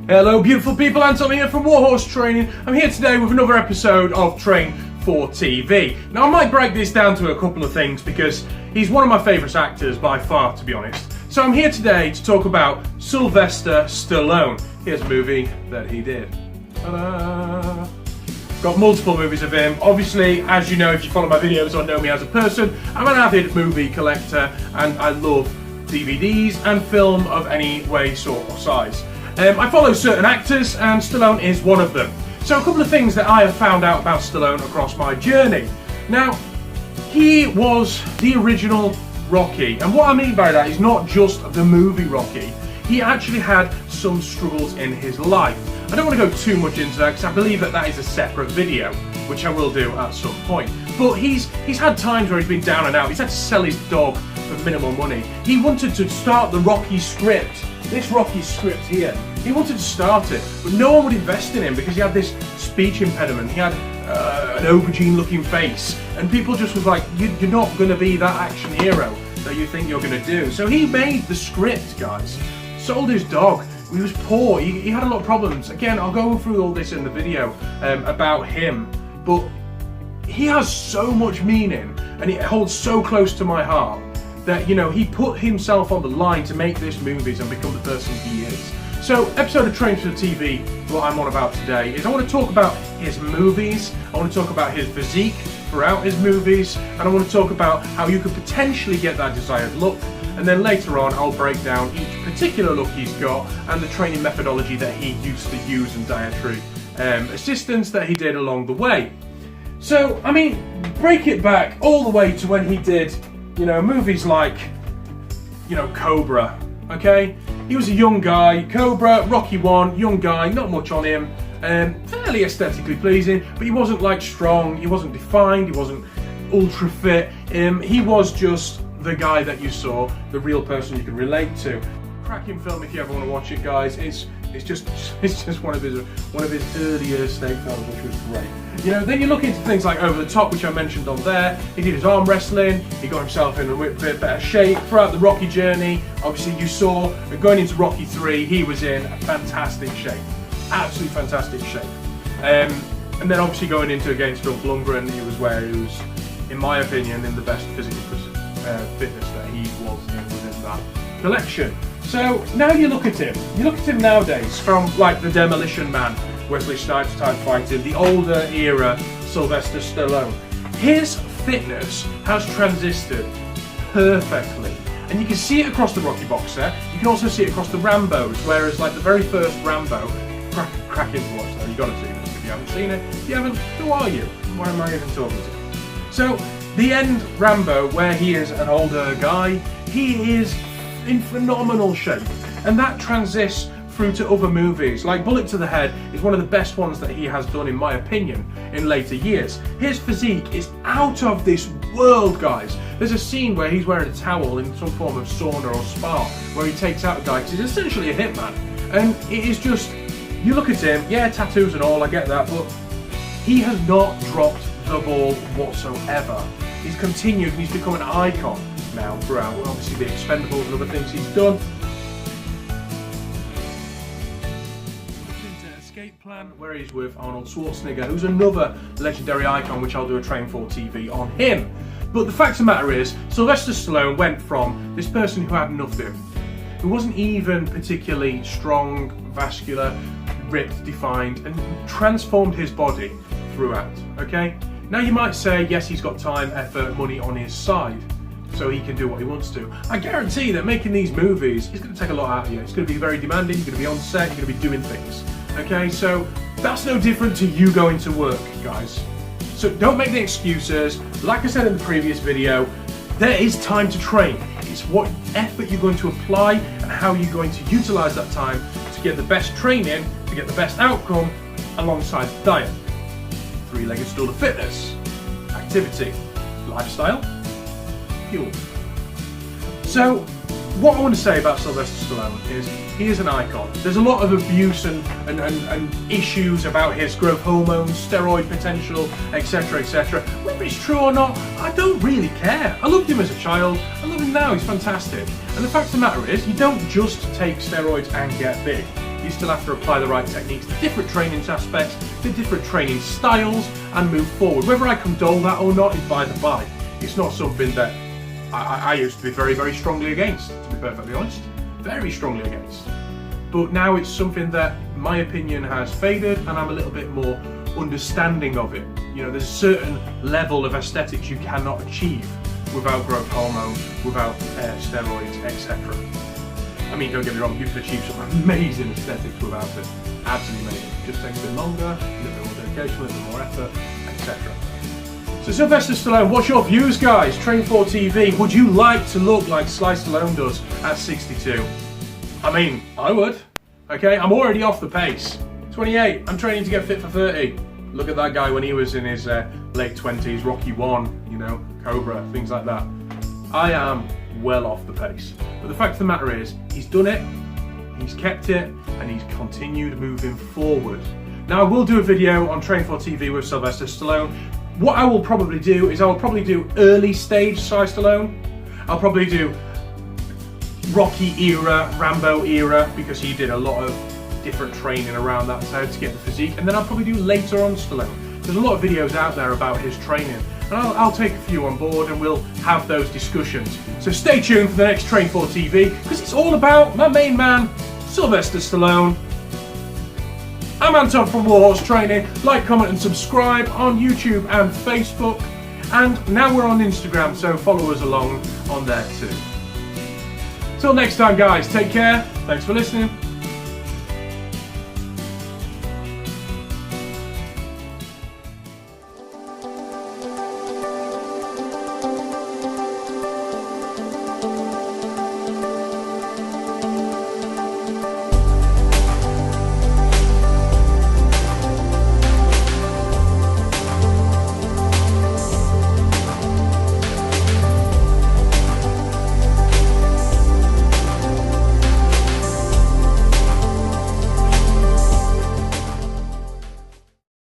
Hello beautiful people, Anton here from Warhorse Training. I'm here today with another episode of Train for TV. Now I might break this down to a couple of things because he's one of my favourite actors by far, to be honest. So I'm here today to talk about Sylvester Stallone. Here's a movie that he did. Ta-da! Got multiple movies of him. Obviously, as you know, if you follow my videos or know me as a person, I'm an avid movie collector and I love DVDs and film of any way, sort or size. I follow certain actors and Stallone is one of them. So a couple of things that I have found out about Stallone across my journey. Now, he was the original Rocky, and what I mean by that is not just the movie Rocky. He actually had some struggles in his life. I don't want to go too much into that because I believe that that is a separate video, which I will do at some point. But he's had times where he's been down and out. He's had to sell his dog for minimal money. He wanted to start the Rocky script. This Rocky script here, he wanted to start it, but no one would invest in him because he had this speech impediment. He had an aubergine looking face, and people just was like, you're not going to be that action hero that you think you're going to do. So he made the script, guys, sold his dog. He was poor, he had a lot of problems. Again, I'll go through all this in the video about him, but he has so much meaning and it holds so close to my heart that, you know, he put himself on the line to make this movies and become the person he is. So, episode of Train for TV, what I'm on about today is I want to talk about his movies, I want to talk about his physique throughout his movies, and I want to talk about how you could potentially get that desired look, and then later on I'll break down each particular look he's got and the training methodology that he used to use and dietary assistance that he did along the way. So, I mean, break it back all the way to when he did, you know, movies like, you know, Cobra, okay? He was a young guy, Cobra, Rocky 1, young guy, not much on him, fairly aesthetically pleasing, but he wasn't like strong, he wasn't defined, he wasn't ultra fit, he was just the guy that you saw, the real person you can relate to. Cracking film if you ever want to watch it, guys. It's just one of his earlier state films, which was great. You know, then you look into things like Over the Top, which I mentioned on there. He did his arm wrestling. He got himself in a bit better shape throughout the Rocky journey. Obviously, you saw going into Rocky 3, he was in fantastic shape, absolutely fantastic shape. And then obviously going into against Dolph Lundgren, he was where he was, in my opinion, in the best physical fitness that he was in within that collection. So now you look at him nowadays from like the Demolition Man, Wesley Snipes type fighting, the older era Sylvester Stallone. His fitness has transisted perfectly. And you can see it across the Rocky box set, you can also see it across the Rambos, whereas like the very first Rambo, cracking to watch though, you gotta see it if you haven't seen it. If you haven't, who are you? What am I even talking to? So, the end Rambo, where he is an older guy, he is in phenomenal shape, and that transits through to other movies. Like Bullet to the Head is one of the best ones that he has done, in my opinion, in later years. His physique is out of this world, guys. There's a scene where he's wearing a towel in some form of sauna or spa, where he takes out a guy, because he's essentially a hitman, and it is just, you look at him, yeah, tattoos and all, I get that, but he has not dropped the ball whatsoever. He's continued and he's become an icon now throughout, obviously, the Expendables and other things he's done. Into Escape Plan, where he's with Arnold Schwarzenegger, who's another legendary icon, which I'll do a Train for TV on him. But the fact of the matter is, Sylvester Stallone went from this person who had nothing, who wasn't even particularly strong, vascular, ripped, defined, and transformed his body throughout, okay? Now you might say, yes, he's got time, effort, money on his side, so he can do what he wants to. I guarantee that making these movies is going to take a lot out of you. It's going to be very demanding, you're going to be on set, you're going to be doing things. Okay, so that's no different to you going to work, guys. So don't make the excuses. Like I said in the previous video, there is time to train. It's what effort you're going to apply and how you're going to utilize that time to get the best training, to get the best outcome alongside the diet. Three-legged stool of fitness, activity, lifestyle, fuel. So, what I want to say about Sylvester Stallone is he is an icon. There's a lot of abuse and issues about his growth hormones, steroid potential, etc, etc. Whether it's true or not, I don't really care. I loved him as a child, love him now, he's fantastic. And the fact of the matter is, you don't just take steroids and get big. you still have to apply the right techniques to different training aspects, to different training styles, and move forward. Whether I condone that or not is by the by. It's not something that I used to be very, very strongly against, to be perfectly honest. Very strongly against. But now it's something that my opinion has faded, and I'm a little bit more understanding of it. You know, there's a certain level of aesthetics you cannot achieve without growth hormone, without steroids, etc. I mean, don't get me wrong, you can achieve some amazing aesthetics without it. Absolutely amazing. It just takes a bit longer, a little bit more dedication, a little bit more effort, etc. So Sylvester Stallone, what's your views, guys? Train4TV, would you like to look like Sly Stallone does at 62? I mean, I would. Okay, I'm already off the pace. 28, I'm training to get fit for 30. Look at that guy when he was in his late 20s, Rocky 1, you know, Cobra, things like that. I am well off the pace. But the fact of the matter is, he's done it, he's kept it, and he's continued moving forward. Now, I will do a video on Train4TV with Sylvester Stallone. What I will probably do is I will probably do early stage Sly Stallone. I'll probably do Rocky era, Rambo era, because he did a lot of different training around that time to get the physique. And then I'll probably do later on Stallone. There's a lot of videos out there about his training. And I'll take a few on board and we'll have those discussions. So stay tuned for the next Train4TV, because it's all about my main man, Sylvester Stallone. I'm Anton from Warhorse Training. Like, comment and subscribe on YouTube and Facebook. And now we're on Instagram, so follow us along on there too. Till next time, guys, take care. Thanks for listening.